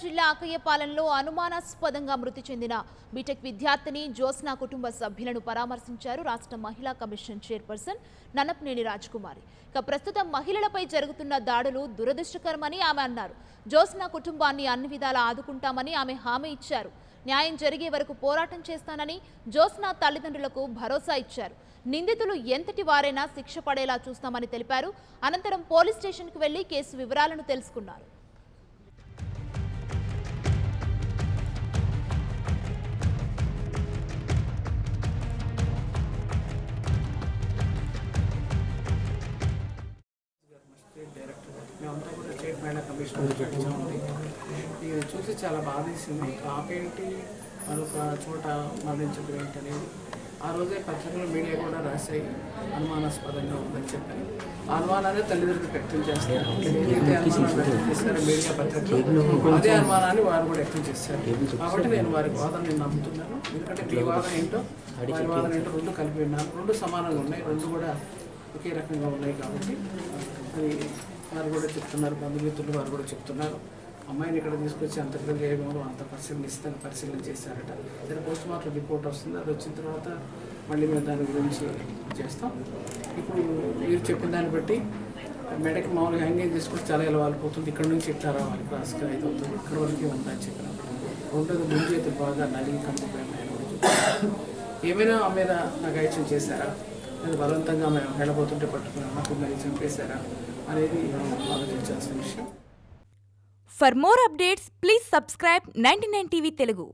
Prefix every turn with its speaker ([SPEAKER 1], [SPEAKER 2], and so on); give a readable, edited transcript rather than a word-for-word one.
[SPEAKER 1] జిల్లా అక్కయ్యపాలెంలో అనుమానాస్పదంగా మృతి చెందిన బీటెక్ విద్యార్థిని జ్యోత్స్న కుటుంబ సభ్యులను పరామర్శించారు రాష్ట్ర మహిళా కమిషన్ చైర్పర్సన్ ననపనేని రాజకుమారి. ప్రస్తుతం మహిళలపై జరుగుతున్న దాడులు దురదృష్టకరమని ఆమె అన్నారు. జ్యోత్స్న కుటుంబాన్ని అన్ని విధాలా ఆదుకుంటామని ఆమె హామీ ఇచ్చారు. న్యాయం జరిగే వరకు పోరాటం చేస్తానని జ్యోత్స్న తల్లిదండ్రులకు భరోసా ఇచ్చారు. నిందితులు ఎంతటి వారైనా శిక్ష పడేలా చూస్తామని తెలిపారు. అనంతరం పోలీస్ స్టేషన్కు వెళ్లి కేసు వివరాలను తెలుసుకున్నారు.
[SPEAKER 2] మేమంతా కూడా స్టేట్ మహిళా కమిషన్ ఉంది. ఇది చూసి చాలా బాధేసింది. ఆపేంటి మరొక చోట మరణించడం ఏంటనేది ఆ రోజే పత్రికలు మీడియా కూడా రాశాయి. అనుమానాస్పదంగా ఉందని చెప్పారు. అనుమానాన్ని తల్లిదండ్రులు వ్యక్తం చేస్తారు. ఏదైతే అనుమానాలు వ్యక్తం చేస్తారో మీడియా పత్రికలు అదే అనుమానాన్ని వారు కూడా వ్యక్తం చేస్తారు. కాబట్టి నేను వారి వాదన నేను నమ్ముతున్నాను. ఎందుకంటే మీ వాదన ఏంటో వారి వాదన ఏంటో రెండు కలిపి విన్నాను. రెండు సమానంగా ఉన్నాయి, రెండు కూడా ఒకే రకంగా ఉన్నాయి. కాబట్టి అది వారు కూడా చెప్తున్నారు, బంధుమిత్రులు వారు కూడా చెప్తున్నారు. అమ్మాయిని ఇక్కడ తీసుకొచ్చి అంతర్గత ఏమో అంత పరిశీలన చేశారట. ఏదైనా పోస్ట్ మార్టం రిపోర్ట్ వస్తుంది, అది వచ్చిన తర్వాత మళ్ళీ మేము దాని గురించి చేస్తాం. ఇప్పుడు మీరు చెప్పిన దాన్ని బట్టి మెడకి మామూలుగా హ్యాంగింగ్ తీసుకొచ్చి చాలా ఇలా వాలిపోతుంది. ఇక్కడ నుంచి ఇట్లా రావాలి, క్రాస్గా అయితే అవుతుంది, ఇక్కడ వరకే ఉందని చెప్పినప్పుడు రెండోది ముందు అయితే బాగా నలిగి కంటిపోయినాయని కూడా చెప్తున్నారు. ఏమైనా ఆ మీద నాకు యాక్షన్ చేశారా, లేదా బలవంతంగా మేము వెళ్ళబోతుంటే పట్టుకుని నాకు మరి చంపేశారా అనేది ఆలోచించాల్సిన విషయం.
[SPEAKER 3] For more updates, please subscribe 99 TV Telugu.